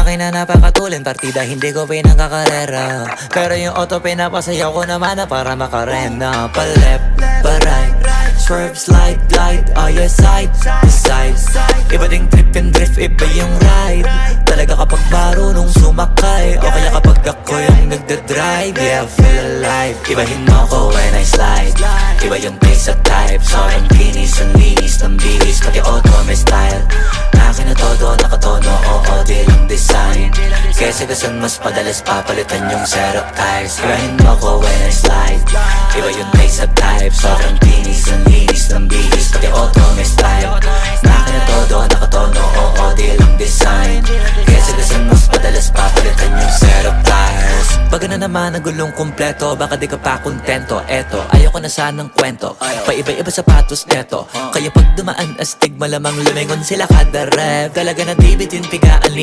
Makina napakatulin, partida hindi ko pinangkakarera. Pero yung auto pinapasayaw ko naman na para makarena. Pa-left, pa-right, swerve, slide, glide. Oh yeah, side to side. Iba ding trip and drift, iba yung ride. Talaga kapag marunong sumakay, o kaya kapag ako yung nagdadrive. Yeah, feel alive. Ibahin mo ko when I slide. Iba yung pace at type. Sobrang kinis, ang linis ng bihis. Pati auto may style. Akin na todo, nakatono, oo, di lang design. Kesa gasan mas padalas papalitan yung setup tires. Ibahin mo ko when I slide. Iba yung pace at type. Sobrang kinis, ang linis ng bihis. Pati auto may style. Akin na todo, nakatono, oo, di lang design. Kesa gasan mas padalas papalitan yung setup tires. Pag na naman ang gulong kumpleto, baka di ka pa kontento. Eto, ayoko na sanang kwento. Paiba-iba sapatos neto. Kaya pag dumaan astig, malamang lumingon sila kada rev. Talaga na di bitin pigaan.